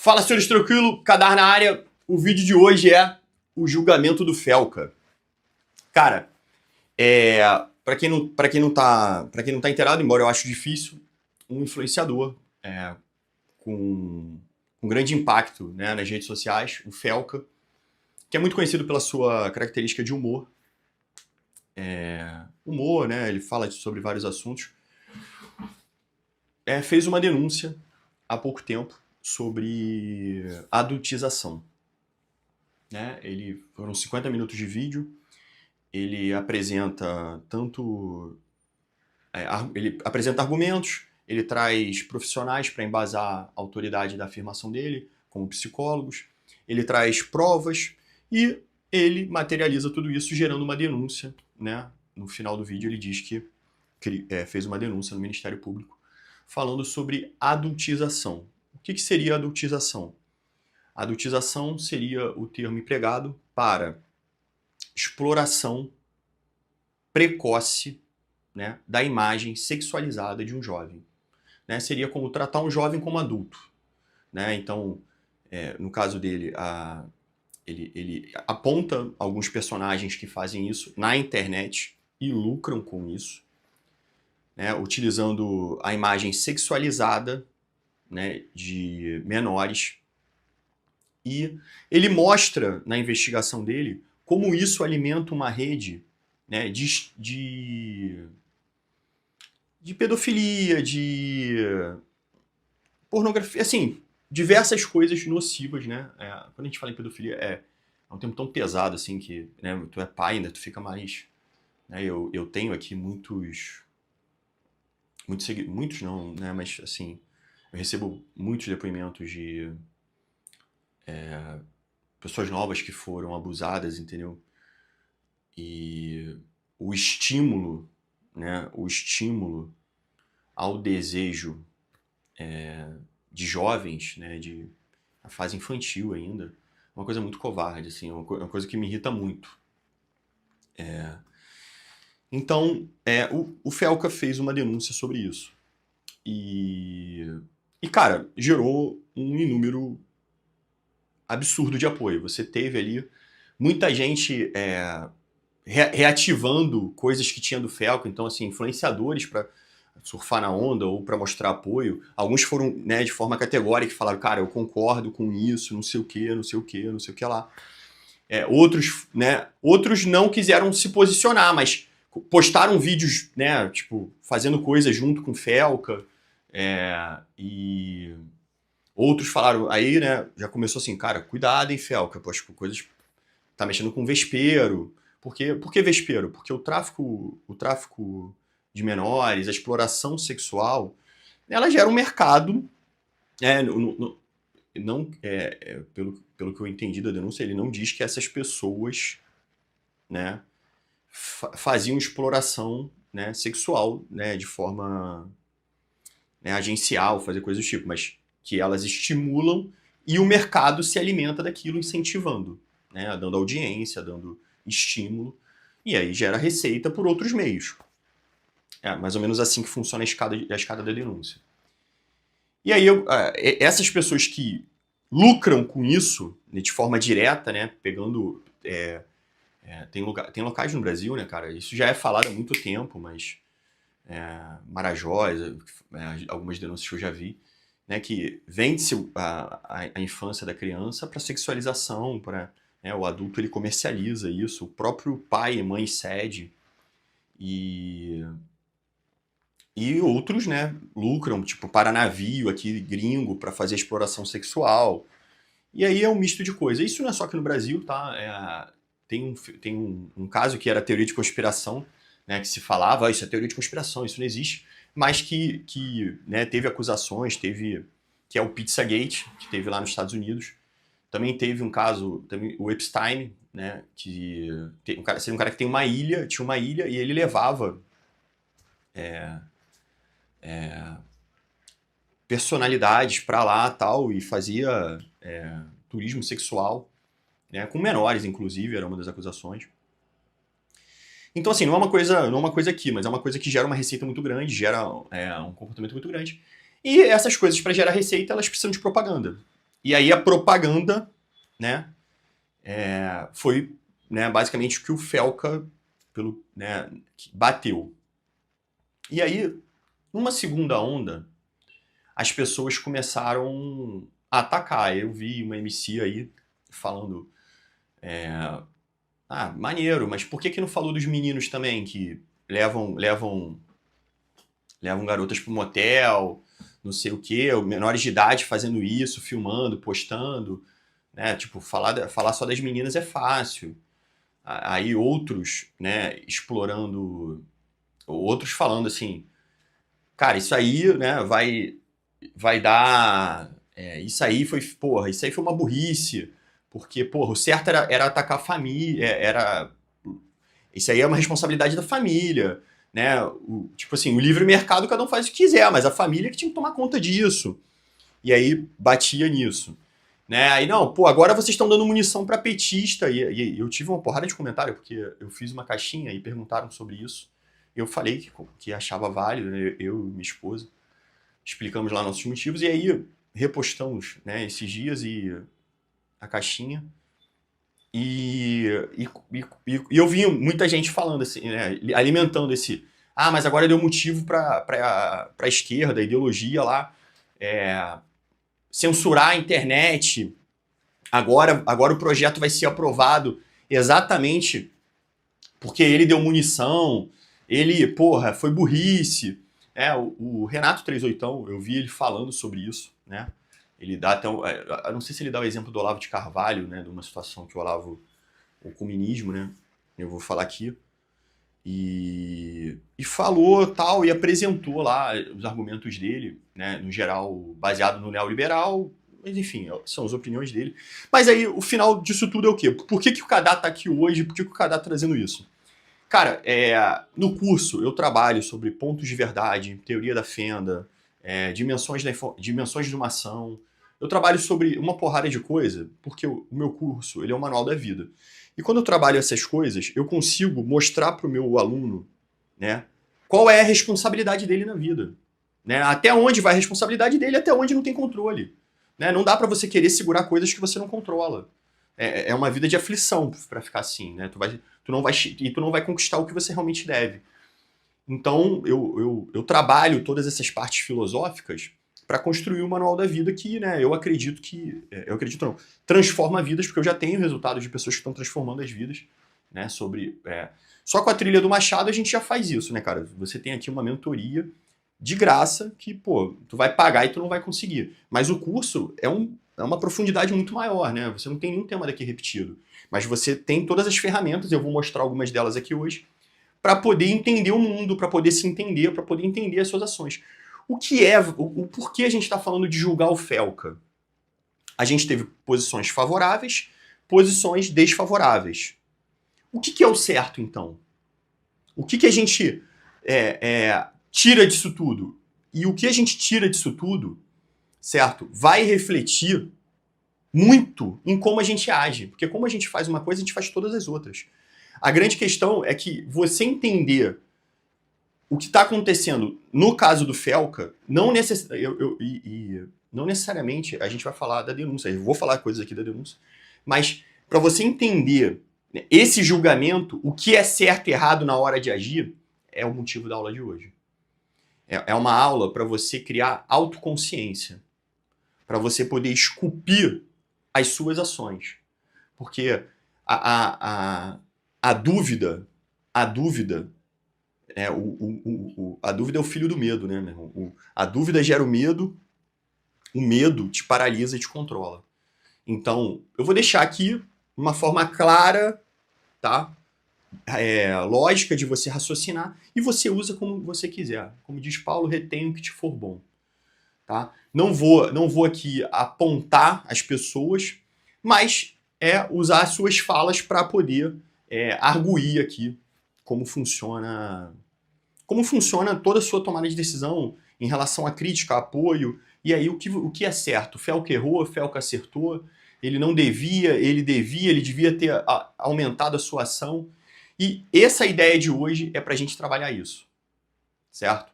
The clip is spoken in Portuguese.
Fala, senhores, tranquilo? Kadar na área. O vídeo de hoje é o julgamento do Felca. Cara, para quem não tá inteirado, embora eu acho difícil, um influenciador com grande impacto, né, nas redes sociais, o Felca, que é muito conhecido pela sua característica de humor. Humor, né? Ele fala sobre vários assuntos. Fez uma denúncia há pouco tempo sobre adultização. Né? Foram 50 minutos de vídeo. Ele apresenta ele apresenta argumentos, ele traz profissionais para embasar a autoridade da afirmação dele, como psicólogos, ele traz provas e ele materializa tudo isso gerando uma denúncia. Né? No final do vídeo ele diz que fez uma denúncia no Ministério Público falando sobre adultização. O que seria adultização? Adultização seria o termo empregado para exploração precoce, né, da imagem sexualizada de um jovem. Né? Seria como tratar um jovem como adulto. Né? Então, no caso dele, ele aponta alguns personagens que fazem isso na internet e lucram com isso, né, utilizando a imagem sexualizada, né, de menores. E ele mostra na investigação dele como isso alimenta uma rede, né, de pedofilia, de pornografia, assim, diversas coisas nocivas, né? Quando a gente fala em pedofilia, é um termo tão pesado assim que, né, tu é pai ainda, tu fica mais... Né, eu tenho aqui muitos não, né, mas assim, eu recebo muitos depoimentos de pessoas novas que foram abusadas, entendeu? E o estímulo, né, ao desejo de jovens, né, a fase infantil ainda, uma coisa muito covarde, assim, uma coisa que me irrita muito. Então, o Felca fez uma denúncia sobre isso. E cara, gerou um número absurdo de apoio. Você teve ali muita gente reativando coisas que tinha do Felca, então, assim, influenciadores para surfar na onda ou para mostrar apoio. Alguns foram, né, de forma categórica e falaram, cara, eu concordo com isso, não sei o que, não sei o que, não sei o que lá. Outros não quiseram se posicionar, mas postaram vídeos, né, tipo, fazendo coisas junto com o Felca, e outros falaram, aí, né, já começou assim, cara, cuidado, hein, Felca, pô, tipo, coisas, tá mexendo com vespeiro. Por que vespeiro? Porque o tráfico de menores, a exploração sexual, ela gera um mercado, pelo que eu entendi da denúncia, ele não diz que essas pessoas, né, faziam exploração, né, sexual, né, de forma, né, agencial, fazer coisas do tipo, mas que elas estimulam e o mercado se alimenta daquilo, incentivando, né, dando audiência, dando estímulo, e aí gera receita por outros meios. É mais ou menos assim que funciona a escada da denúncia. E aí, essas pessoas que lucram com isso, né, de forma direta, né, pegando... tem locais no Brasil, né, cara, isso já é falado há muito tempo, mas Marajós, algumas denúncias que eu já vi, né, que vende-se a infância da criança para sexualização, para... o adulto ele comercializa isso, o próprio pai e mãe cede, e outros, né, lucram, tipo, para navio aqui, gringo, para fazer exploração sexual. E aí é um misto de coisa. Isso não é só aqui no Brasil, tá? Tem um caso que era teoria de conspiração, né, que se falava, isso é teoria de conspiração, isso não existe, mas que né, teve acusações, que é o Pizzagate, que teve lá nos Estados Unidos. Também teve um caso, o Epstein, né, que seria um cara que tinha uma ilha, e ele levava personalidades para lá tal, e fazia turismo sexual, né, com menores, inclusive, era uma das acusações. Então, assim, não é uma coisa aqui, mas é uma coisa que gera uma receita muito grande, gera um comportamento muito grande. E essas coisas, para gerar receita, elas precisam de propaganda. E aí a propaganda, né, foi, né, basicamente o que o Felca bateu. E aí, numa segunda onda, as pessoas começaram a atacar. Eu vi uma MC aí falando, maneiro, mas por que não falou dos meninos também que levam garotas pro motel, não sei o quê, menores de idade fazendo isso, filmando, postando, né? Tipo, falar só das meninas é fácil. Aí outros, né, explorando, outros falando assim, cara, isso aí, né, vai dar, isso aí foi uma burrice, porque, porra, o certo era atacar a família, isso aí é uma responsabilidade da família, né? Tipo assim, o livre mercado cada um faz o que quiser, mas a família que tinha que tomar conta disso. E aí batia nisso. Né? Aí não, pô, agora vocês estão dando munição para petista. E eu tive uma porrada de comentário, porque eu fiz uma caixinha e perguntaram sobre isso. Eu falei que achava válido, né? Eu e minha esposa. Explicamos lá nossos motivos e aí repostamos, né, esses dias e a caixinha. E eu vi muita gente falando assim, né, alimentando esse. Ah, mas agora deu motivo para a esquerda, a ideologia lá, censurar a internet. Agora o projeto vai ser aprovado exatamente porque ele deu munição, ele, porra, foi burrice. O Renato 38, eu vi ele falando sobre isso, né? Ele dá até, eu não sei se ele dá o exemplo do Olavo de Carvalho, né, de uma situação que o Olavo, o comunismo, né, eu vou falar aqui, e falou tal, e apresentou lá os argumentos dele, né, no geral, baseado no neoliberal, mas enfim, são as opiniões dele. Mas aí, o final disso tudo é o quê? Por que o Kadar tá aqui hoje? Por que o Kadar tá trazendo isso? Cara, no curso eu trabalho sobre pontos de verdade, teoria da fenda, dimensões de uma ação. Eu trabalho sobre uma porrada de coisa, porque o meu curso ele é o manual da vida. E quando eu trabalho essas coisas, eu consigo mostrar para o meu aluno, né, qual é a responsabilidade dele na vida. Né? Até onde vai a responsabilidade dele, até onde não tem controle. Né? Não dá para você querer segurar coisas que você não controla. É uma vida de aflição para ficar assim. Né? Tu não vai conquistar o que você realmente deve. Então, eu trabalho todas essas partes filosóficas para construir o manual da vida que, né, eu acredito não, transforma vidas, porque eu já tenho resultados de pessoas que estão transformando as vidas, né, só com a trilha do Machado a gente já faz isso, né, cara? Você tem aqui uma mentoria de graça que, pô, tu vai pagar e tu não vai conseguir. Mas o curso é uma profundidade muito maior, né? Você não tem nenhum tema daqui repetido. Mas você tem todas as ferramentas, eu vou mostrar algumas delas aqui hoje, para poder entender o mundo, para poder se entender, para poder entender as suas ações. O porquê a gente está falando de julgar o Felca? A gente teve posições favoráveis, posições desfavoráveis. O que é o certo, então? O que a gente tira disso tudo? E o que a gente tira disso tudo, certo, vai refletir muito em como a gente age. Porque como a gente faz uma coisa, a gente faz todas as outras. A grande questão é que você entender o que está acontecendo no caso do Felca, não necessariamente a gente vai falar da denúncia, eu vou falar coisas aqui da denúncia, mas para você entender, né, esse julgamento, o que é certo e errado na hora de agir, é o motivo da aula de hoje. É uma aula para você criar autoconsciência, para você poder esculpir as suas ações. Porque a dúvida, a dúvida é o filho do medo, né, meu irmão? A dúvida gera o medo te paralisa e te controla. Então, eu vou deixar aqui uma forma clara, tá? Lógica de você raciocinar e você usa como você quiser. Como diz Paulo, retém o que te for bom. Tá? Não vou aqui apontar as pessoas, mas usar as suas falas para poder arguir aqui como funciona toda a sua tomada de decisão em relação à crítica, apoio, e aí o que é certo. O Felca errou, o Felca acertou, ele não devia, ele devia ter aumentado a sua ação. E essa ideia de hoje é para a gente trabalhar isso, certo?